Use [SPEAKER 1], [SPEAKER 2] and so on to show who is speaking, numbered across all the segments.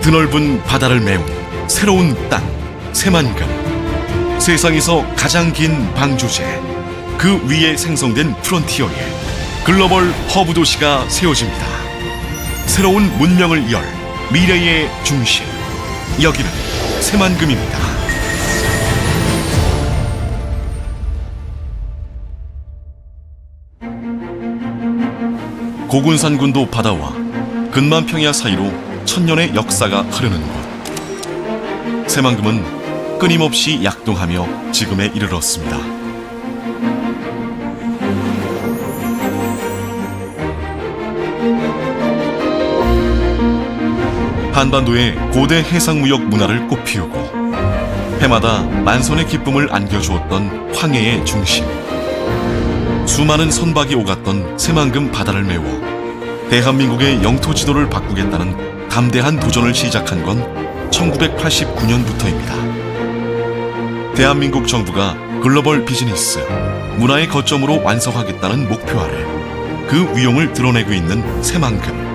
[SPEAKER 1] 드넓은 바다를 메운 새로운 땅, 새만금. 세상에서 가장 긴 방조제, 그 위에 생성된 프론티어에 글로벌 허브 도시가 세워집니다. 새로운 문명을 열 미래의 중심, 여기는 새만금입니다. 고군산군도 바다와 근만평야 사이로 천년의 역사가 흐르는 곳. 새만금은 끊임없이 약동하며 지금에 이르렀습니다. 한반도의 고대 해상무역 문화를 꽃피우고 해마다 만선의 기쁨을 안겨주었던 황해의 중심. 수많은 선박이 오갔던 새만금 바다를 메워 대한민국의 영토 지도를 바꾸겠다는 담대한 도전을 시작한 건 1989년부터입니다. 대한민국 정부가 글로벌 비즈니스, 문화의 거점으로 완성하겠다는 목표 아래 그 위용을 드러내고 있는 새만금.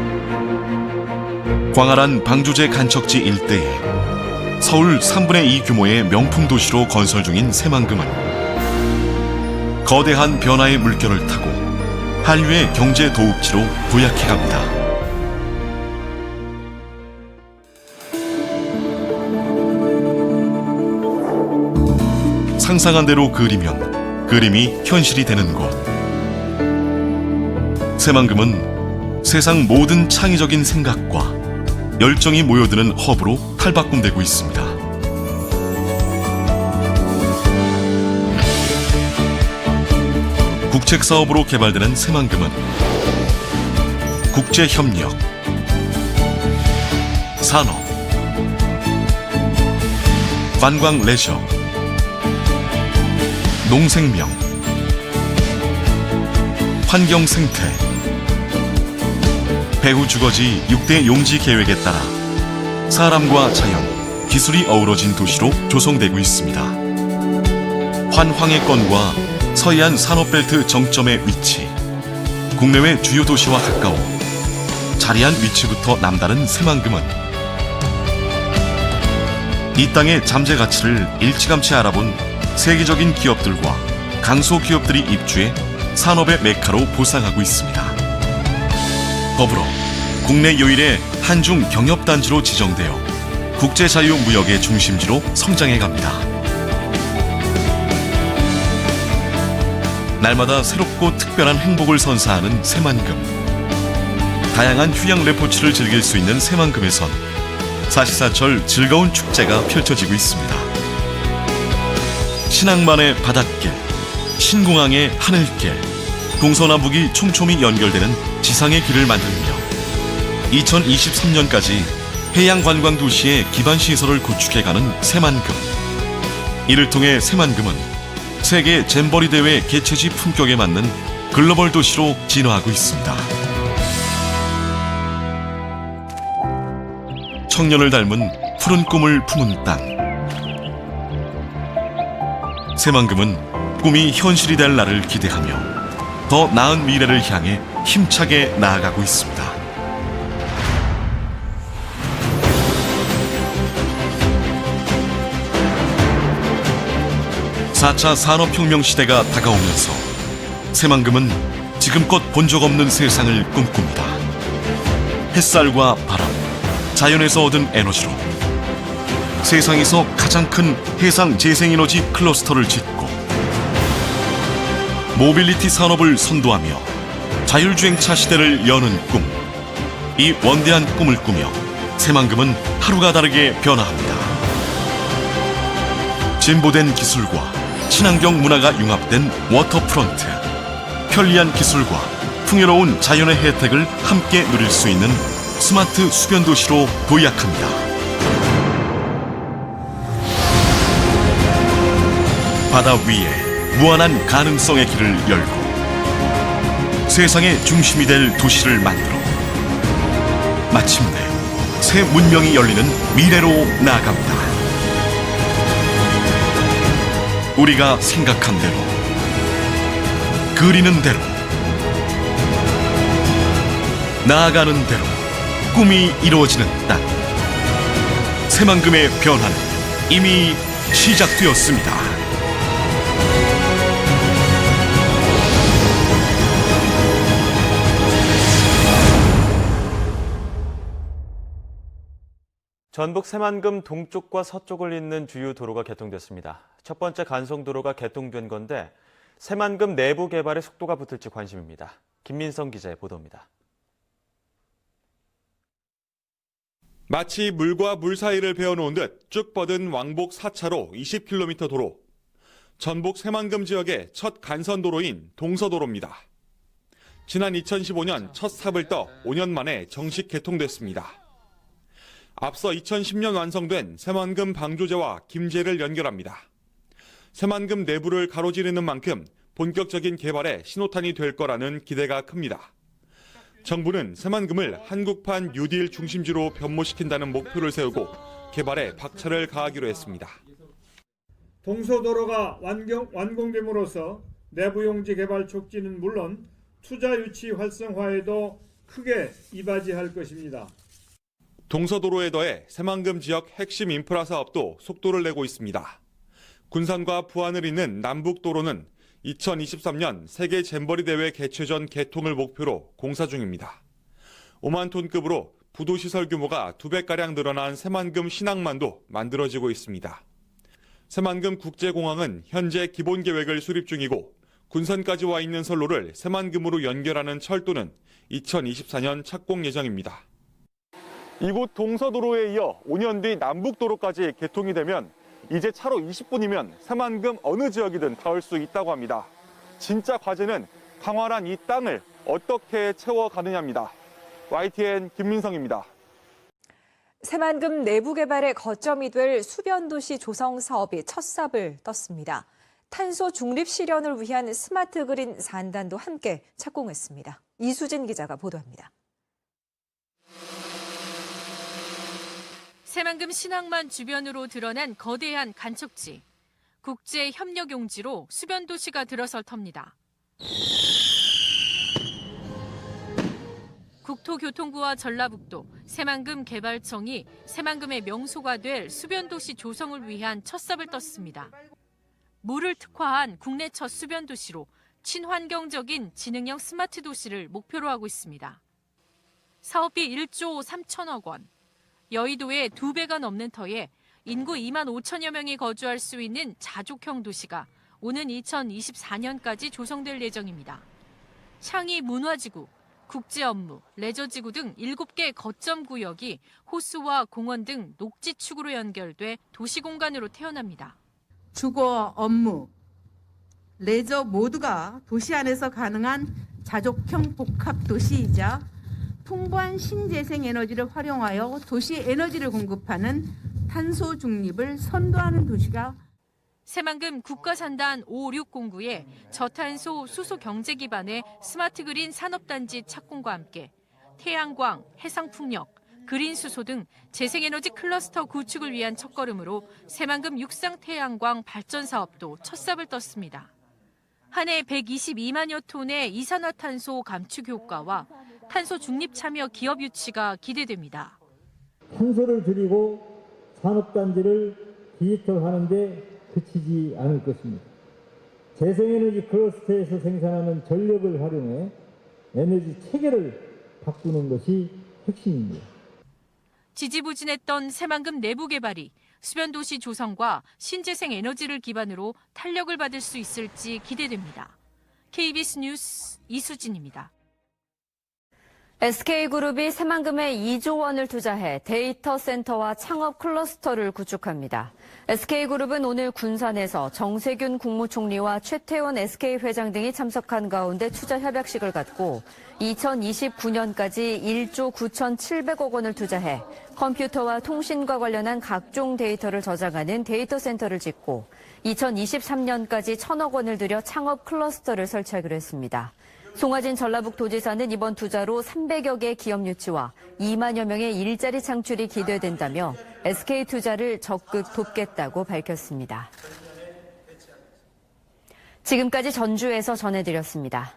[SPEAKER 1] 광활한 방조제 간척지 일대에 서울 3분의 2 규모의 명품 도시로 건설 중인 새만금은 거대한 변화의 물결을 타고 한류의 경제 도읍지로 도약해갑니다. 상상한 대로 그리면 그림이 현실이 되는 곳. 새만금은 세상 모든 창의적인 생각과 열정이 모여드는 허브로 탈바꿈되고 있습니다. 국책사업으로 개발되는 새만금은 국제협력, 산업, 관광 레저, 농생명, 환경 생태, 배후 주거지 6대 용지 계획에 따라 사람과 자연, 기술이 어우러진 도시로 조성되고 있습니다. 환황해권과 서해안 산업벨트 정점의 위치, 국내외 주요 도시와 가까워 자리한 위치부터 남다른 새만금은 이 땅의 잠재 가치를 일찌감치 알아본 세계적인 기업들과 강소기업들이 입주해 산업의 메카로 보상하고 있습니다. 더불어 국내 유일의 한중 경협단지로 지정되어 국제자유무역의 중심지로 성장해갑니다. 날마다 새롭고 특별한 행복을 선사하는 새만금. 다양한 휴양 레포츠를 즐길 수 있는 새만금에선 사시사철 즐거운 축제가 펼쳐지고 있습니다. 신항만의 바닷길, 신공항의 하늘길, 동서남북이 촘촘히 연결되는 지상의 길을 만들며 2023년까지 해양관광도시의 기반시설을 구축해가는 새만금. 이를 통해 새만금은 세계 잼버리 대회 개최지 품격에 맞는 글로벌 도시로 진화하고 있습니다. 청년을 닮은 푸른 꿈을 품은 땅. 새만금은 꿈이 현실이 될 날을 기대하며 더 나은 미래를 향해 힘차게 나아가고 있습니다. 4차 산업혁명 시대가 다가오면서 새만금은 지금껏 본 적 없는 세상을 꿈꿉니다. 햇살과 바람, 자연에서 얻은 에너지로 세상에서 가장 큰 해상 재생에너지 클러스터를 짓고 모빌리티 산업을 선도하며 자율주행차 시대를 여는 꿈. 이 원대한 꿈을 꾸며 새만금은 하루가 다르게 변화합니다. 진보된 기술과 친환경 문화가 융합된 워터프론트, 편리한 기술과 풍요로운 자연의 혜택을 함께 누릴 수 있는 스마트 수변 도시로 도약합니다. 바다 위에 무한한 가능성의 길을 열고 세상의 중심이 될 도시를 만들어 마침내 새 문명이 열리는 미래로 나아갑니다. 우리가 생각한 대로, 그리는 대로, 나아가는 대로 꿈이 이루어지는 땅. 새만금의 변화는 이미 시작되었습니다.
[SPEAKER 2] 전북 새만금 동쪽과 서쪽을 잇는 주요 도로가 개통됐습니다. 첫 번째 간송도로가 개통된 건데 새만금 내부 개발에 속도가 붙을지 관심입니다. 김민성 기자의 보도입니다.
[SPEAKER 3] 마치 물과 물 사이를 베어놓은 듯 쭉 뻗은 왕복 4차로 20km 도로. 전북 새만금 지역의 첫 간선도로인 동서도로입니다. 지난 2015년 첫 삽을 떠 5년 만에 정식 개통됐습니다. 앞서 2010년 완성된 새만금 방조제와 김제를 연결합니다. 새만금 내부를 가로지르는 만큼 본격적인 개발에 신호탄이 될 거라는 기대가 큽니다. 정부는 새만금을 한국판 뉴딜 중심지로 변모시킨다는 목표를 세우고 개발에 박차를 가하기로 했습니다.
[SPEAKER 4] 동서도로가 완공됨으로써 내부용지 개발 촉진은 물론 투자 유치 활성화에도 크게 이바지할 것입니다.
[SPEAKER 3] 동서도로에 더해 새만금 지역 핵심 인프라 사업도 속도를 내고 있습니다. 군산과 부안을 잇는 남북도로는 2023년 세계 잼버리 대회 개최 전 개통을 목표로 공사 중입니다. 5만 톤급으로 부도시설 규모가 2배가량 늘어난 새만금 신항만도 만들어지고 있습니다. 새만금 국제공항은 현재 기본계획을 수립 중이고 군산까지 와 있는 선로를 새만금으로 연결하는 철도는 2024년 착공 예정입니다. 이곳 동서도로에 이어 5년 뒤 남북도로까지 개통이 되면 이제 차로 20분이면 새만금 어느 지역이든 닿을 수 있다고 합니다. 진짜 과제는 광활한 이 땅을 어떻게 채워가느냐입니다. YTN 김민성입니다.
[SPEAKER 5] 새만금 내부 개발의 거점이 될 수변도시 조성 사업이 첫 삽을 떴습니다. 탄소 중립 실현을 위한 스마트 그린 산단도 함께 착공했습니다. 이수진 기자가 보도합니다.
[SPEAKER 6] 새만금 신항만 주변으로 드러난 거대한 간척지. 국제 협력 용지로 수변도시가 들어설 터입니다. 국토교통부와 전라북도, 새만금 개발청이 새만금의 명소가 될 수변도시 조성을 위한 첫 삽을 떴습니다. 물을 특화한 국내 첫 수변도시로 친환경적인 지능형 스마트 도시를 목표로 하고 있습니다. 사업비 1조 3천억 원. 여의도의 2배가 넘는 터에 인구 2만 5천여 명이 거주할 수 있는 자족형 도시가 오는 2024년까지 조성될 예정입니다. 창의 문화지구, 국제업무, 레저지구 등 7개 거점 구역이 호수와 공원 등 녹지축으로 연결돼 도시공간으로 태어납니다.
[SPEAKER 7] 주거, 업무, 레저 모두가 도시 안에서 가능한 자족형 복합도시이자 풍부한 신재생 에너지를 활용하여 도시 에너지를 공급하는 탄소 중립을 선도하는 도시가
[SPEAKER 6] 새만금 국가산단 5609에 저탄소 수소 경제 기반의 스마트 그린 산업단지 착공과 함께 태양광, 해상풍력, 그린 수소 등 재생에너지 클러스터 구축을 위한 첫걸음으로 새만금 육상 태양광 발전 사업도 첫 삽을 떴습니다. 한 해 122만여 톤의 이산화탄소 감축 효과와 탄소 중립 참여 기업 유치가 기대됩니다.
[SPEAKER 8] 탄소를 줄이고 산업단지를 디지털하는 데 그치지 않을 것입니다. 재생에너지 클러스터에서 생산하는 전력을 활용해 에너지 체계를 바꾸는 것이 핵심입니다.
[SPEAKER 6] 지지부진했던 새만금 내부 개발이 수변도시 조성과 신재생 에너지를 기반으로 탄력을 받을 수 있을지 기대됩니다. KBS 뉴스 이수진입니다.
[SPEAKER 9] SK그룹이 새만금에 2조 원을 투자해 데이터 센터와 창업 클러스터를 구축합니다. SK그룹은 오늘 군산에서 정세균 국무총리와 최태원 SK 회장 등이 참석한 가운데 투자 협약식을 갖고 2029년까지 1조 9,700억 원을 투자해 컴퓨터와 통신과 관련한 각종 데이터를 저장하는 데이터 센터를 짓고 2023년까지 1,000억 원을 들여 창업 클러스터를 설치하기로 했습니다. 송하진 전라북도지사는 이번 투자로 300여 개 기업 유치와 2만여 명의 일자리 창출이 기대된다며 SK투자를 적극 돕겠다고 밝혔습니다. 지금까지 전주에서 전해드렸습니다.